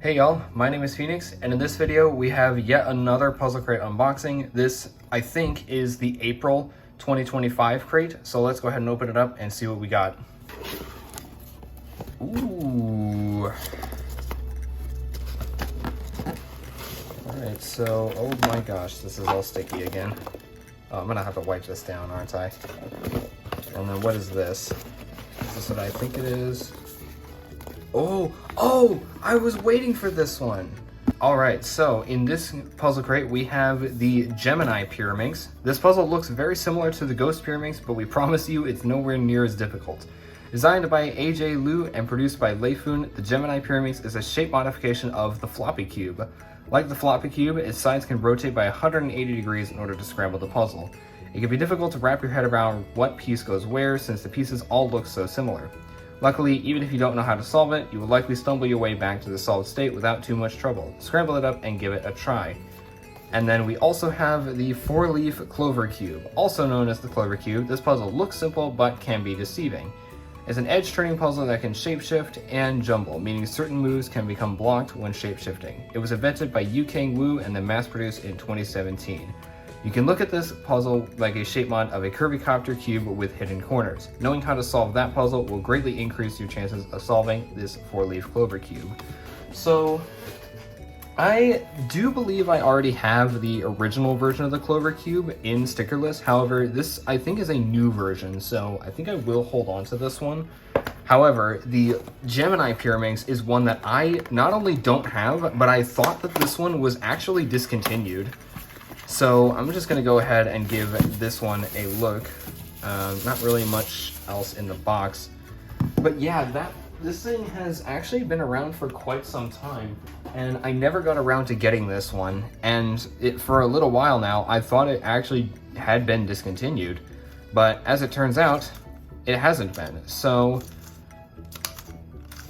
Hey y'all, my name is Phoenix, and in this video we have yet another Puzzlcrate unboxing. This, I think, is the April 2025 crate, so let's go ahead and open it up and see what we got. Ooh. Alright, so, oh my gosh, this is all sticky again. Oh, I'm gonna have to wipe this down, aren't I? And then what is this? Is this what I think it is? Oh, I was waiting for this one. All right, so in this puzzle crate, we have the Gemini pyraminx. This puzzle looks very similar to the Ghost pyraminx, but we promise you it's nowhere near as difficult. Designed by AJ Liu and produced by Leifun, the Gemini pyraminx is a shape modification of the floppy cube. Like the floppy cube, its sides can rotate by 180 degrees in order to scramble the puzzle. It can be difficult to wrap your head around what piece goes where, since the pieces all look so similar. Luckily, even if you don't know how to solve it, you will likely stumble your way back to the solved state without too much trouble. Scramble it up and give it a try. And then we also have the 4-leaf clover cube, also known as the clover cube. This puzzle looks simple but can be deceiving. It's an edge-turning puzzle that can shapeshift and jumble, meaning certain moves can become blocked when shapeshifting. It was invented by Yu Wu and then mass-produced in 2017. You can look at this puzzle like a shape mod of a Kirby-copter cube with hidden corners. Knowing how to solve that puzzle will greatly increase your chances of solving this 4-leaf clover cube. So, I do believe I already have the original version of the clover cube in stickerless. However, this I think is a new version, so I think I will hold on to this one. However, the Gemini pyraminx is one that I not only don't have, but I thought that this one was actually discontinued. So I'm just gonna go ahead and give this one a look. Not really much else in the box, but yeah, this thing has actually been around for quite some time, and I never got around to getting this one. And for a little while now, I thought it actually had been discontinued, but as it turns out, it hasn't been. So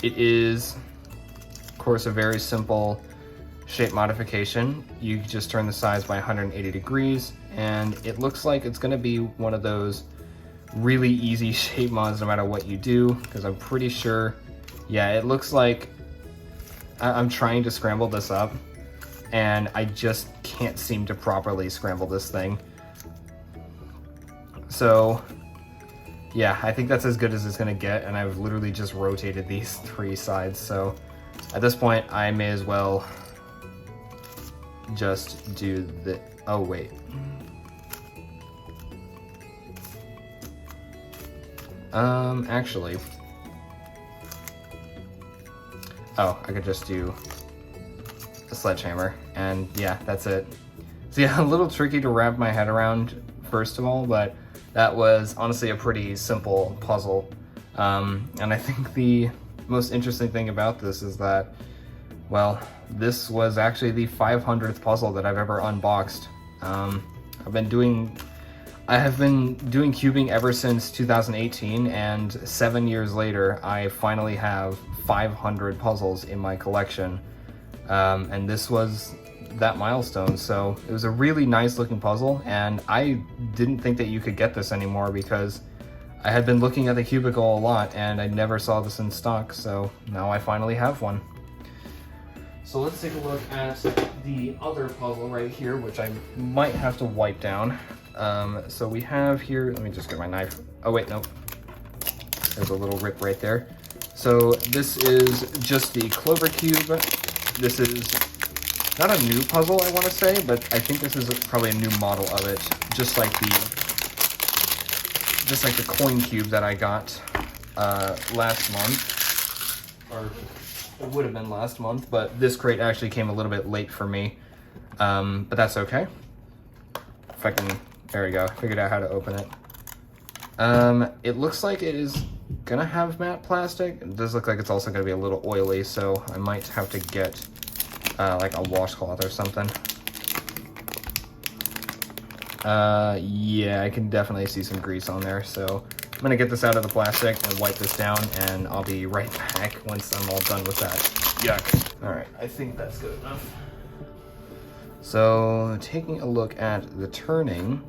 it is, of course, a very simple shape modification. You just turn the sides by 180 degrees, and it looks like it's going to be one of those really easy shape mods no matter what you do, because I'm pretty sure, yeah, it looks like I'm trying to scramble this up and I just can't seem to properly scramble this thing. So yeah, I think that's as good as it's going to get, and I've literally just rotated these 3 sides, so at this point I may as well just do the, oh wait. Actually, oh, I could just do a sledgehammer, and yeah, that's it. So yeah, a little tricky to wrap my head around, first of all, but that was honestly a pretty simple puzzle. And I think the most interesting thing about this is that, well, this was actually the 500th puzzle that I've ever unboxed. I have been doing cubing ever since 2018, and 7 years later, I finally have 500 puzzles in my collection. And this was that milestone, so it was a really nice looking puzzle, and I didn't think that you could get this anymore because I had been looking at the cubicle a lot and I never saw this in stock, so now I finally have one. So let's take a look at the other puzzle right here, which I might have to wipe down. So we have here, let me just get my knife. Oh wait, nope. There's a little rip right there. So this is just the clover cube. This is not a new puzzle, I want to say, but I think this is probably a new model of it. Just like the coin cube that I got last month, or it would have been last month, but this crate actually came a little bit late for me, but that's okay. If I can, there we go, figured out how to open it. It looks like it is gonna have matte plastic. It does look like it's also gonna be a little oily, so I might have to get like a washcloth or something. Yeah, I can definitely see some grease on there, so I'm gonna get this out of the plastic and wipe this down, and I'll be right back once I'm all done with that. Yuck. All right, I think that's good enough. So taking a look at the turning,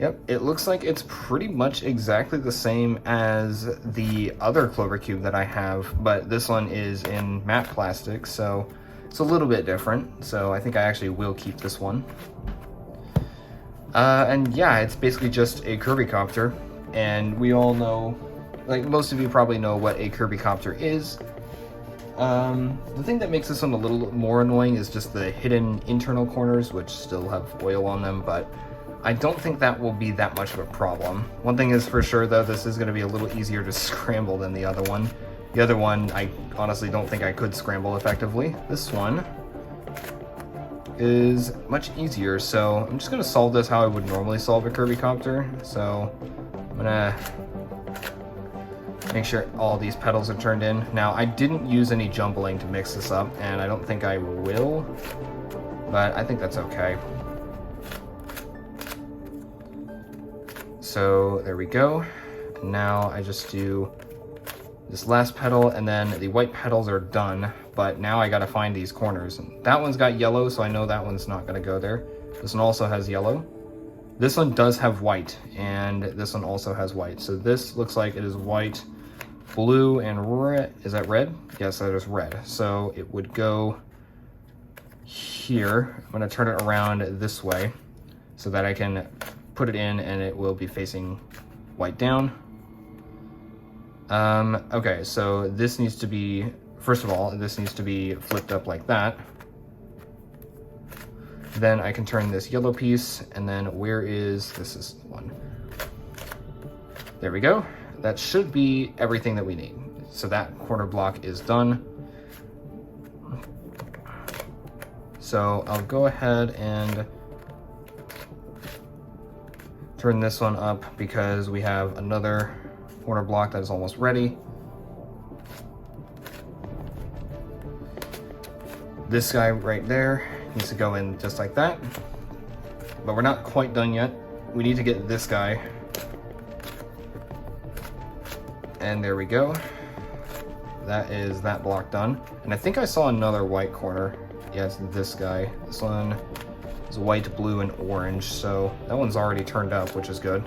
Yep, it looks like it's pretty much exactly the same as the other clover cube that I have, but this one is in matte plastic, so it's a little bit different. So I think I actually will keep this one. And yeah, it's basically just a Kirbycopter, and we all know, like most of you probably know what a Kirbycopter is. The thing that makes this one a little more annoying is just the hidden internal corners, which still have oil on them, but I don't think that will be that much of a problem. One thing is for sure though, this is going to be a little easier to scramble than the other one. The other one, I honestly don't think I could scramble effectively. This one is much easier, so I'm just going to solve this how I would normally solve a Kirbycopter. So I'm going to make sure all these petals are turned in. Now, I didn't use any jumbling to mix this up, and I don't think I will, but I think that's okay. So there we go. Now I just do this last petal, and then the white petals are done, but now I gotta find these corners. That one's got yellow, so I know that one's not gonna go there. This one also has yellow. This one does have white, and this one also has white. So this looks like it is white, blue, and red. Is that red? Yes, that is red. So it would go here. I'm gonna turn it around this way so that I can put it in and it will be facing white down. Okay, so this needs to be, first of all, this needs to be flipped up like that. Then I can turn this yellow piece, and then where is, this is one. There we go. That should be everything that we need. So that corner block is done. So I'll go ahead and turn this one up because we have another corner block that is almost ready. This guy right there needs to go in just like that, but we're not quite done yet. We need to get this guy, and there we go. That is that block done. And I think I saw another white corner. Yeah, it's this guy. This one is white, blue, and orange, so that one's already turned up, which is good.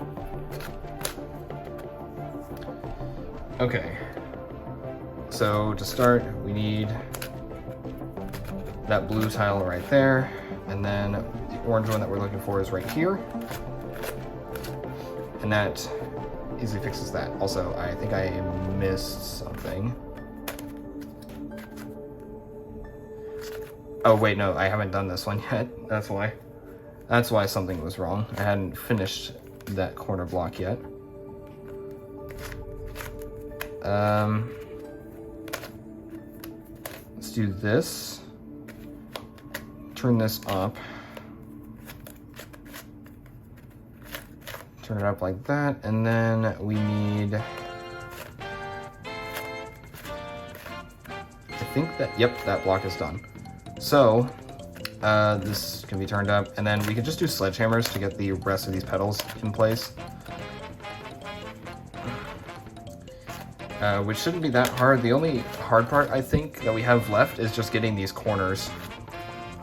Okay, so to start, we need that blue tile right there, and then the orange one that we're looking for is right here, and that easily fixes that. Also, I think I missed something. Oh wait, no, I haven't done this one yet. That's why. That's why something was wrong. I hadn't finished that corner block yet. Let's do this. Turn this up. Turn it up like that, and then we need, I think that, yep, that block is done. So, this can be turned up, and then we can just do sledgehammers to get the rest of these petals in place. Which shouldn't be that hard. The only hard part, I think, that we have left is just getting these corners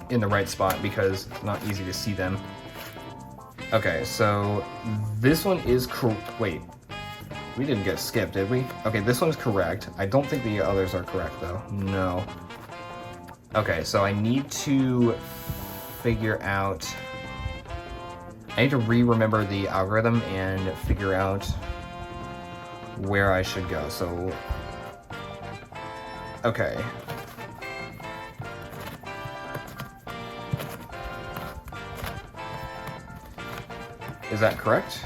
in the right spot because it's not easy to see them. Okay, so this one is wait, we didn't get skipped, did we? Okay, this one is correct. I don't think the others are correct, though. No. Okay, so I need to figure out, I need to remember the algorithm and figure out where I should go. So, okay. Is that correct?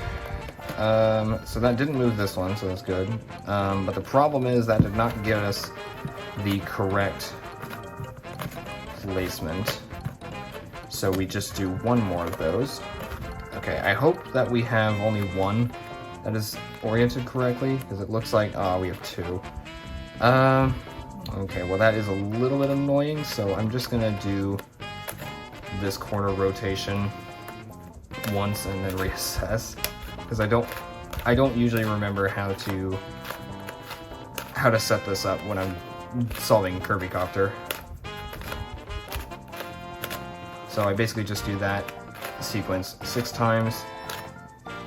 So that didn't move this one, so that's good. But the problem is that did not get us the correct placement. So we just do one more of those. Okay, I hope that we have only one that is oriented correctly, because it looks like, oh, we have two. Okay, well that is a little bit annoying, so I'm just gonna do this corner rotation once and then reassess, because I don't usually remember how to set this up when I'm solving Kirbycopter. So I basically just do that sequence 6 times,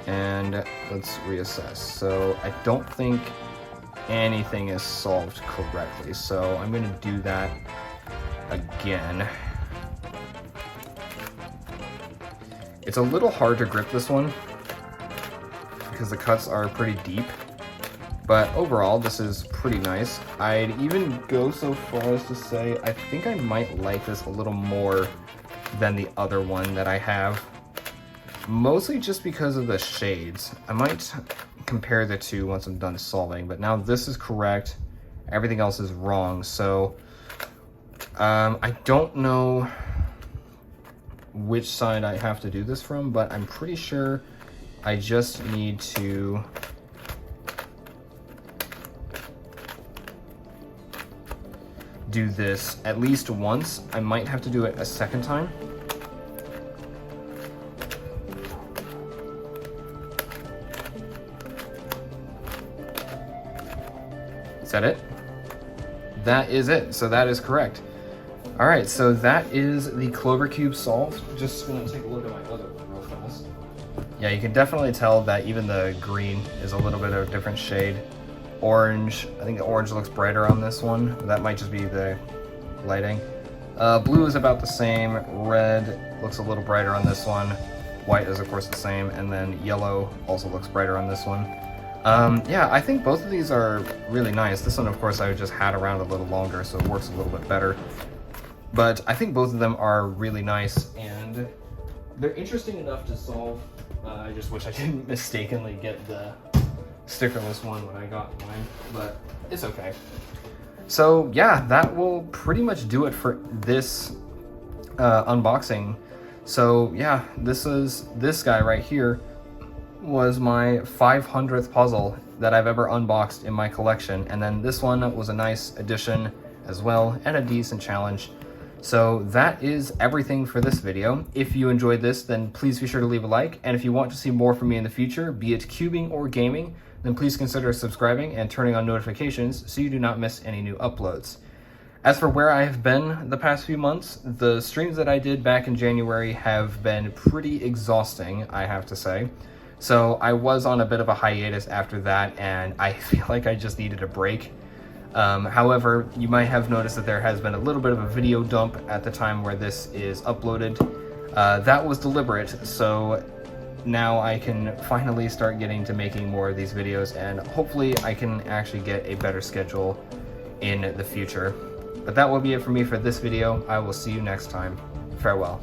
And let's reassess. So I don't think anything is solved correctly, so I'm going to do that again. It's a little hard to grip this one because the cuts are pretty deep, but overall this is pretty nice. I'd even go so far as to say I think I might like this a little more than the other one that I have, mostly just because of the shades. I might compare the two once I'm done solving, but now this is correct, everything else is wrong, so I don't know which side I have to do this from, but I'm pretty sure I just need to do this at least once. I might have to do it a second time. Is that it? That is it. So that is correct. All right, so that is the Clover Cube solved. Just gonna take a look at my other one real fast. Yeah, you can definitely tell that even the green is a little bit of a different shade. Orange, I think the orange looks brighter on this one. That might just be the lighting. Blue is about the same. Red looks a little brighter on this one. White is of course the same, and then yellow also looks brighter on this one. Yeah, I think both of these are really nice. This one, of course, I just had around a little longer, so it works a little bit better. But I think both of them are really nice, and they're interesting enough to solve. I just wish I didn't mistakenly get the stickerless one when I got mine, but it's okay. So yeah, that will pretty much do it for this unboxing. So yeah, this guy right here was my 500th puzzle that I've ever unboxed in my collection, and then this one was a nice addition as well, and a decent challenge. So that is everything for this video. If you enjoyed this, then please be sure to leave a like, and if you want to see more from me in the future, be it cubing or gaming, then please consider subscribing and turning on notifications so you do not miss any new uploads. As for where I have been the past few months, the streams that I did back in January have been pretty exhausting, I have to say. So I was on a bit of a hiatus after that, and I feel like I just needed a break. However, you might have noticed that there has been a little bit of a video dump at the time where this is uploaded. That was deliberate, so now I can finally start getting to making more of these videos, and hopefully I can actually get a better schedule in the future. But that will be it for me for this video. I will see you next time. Farewell.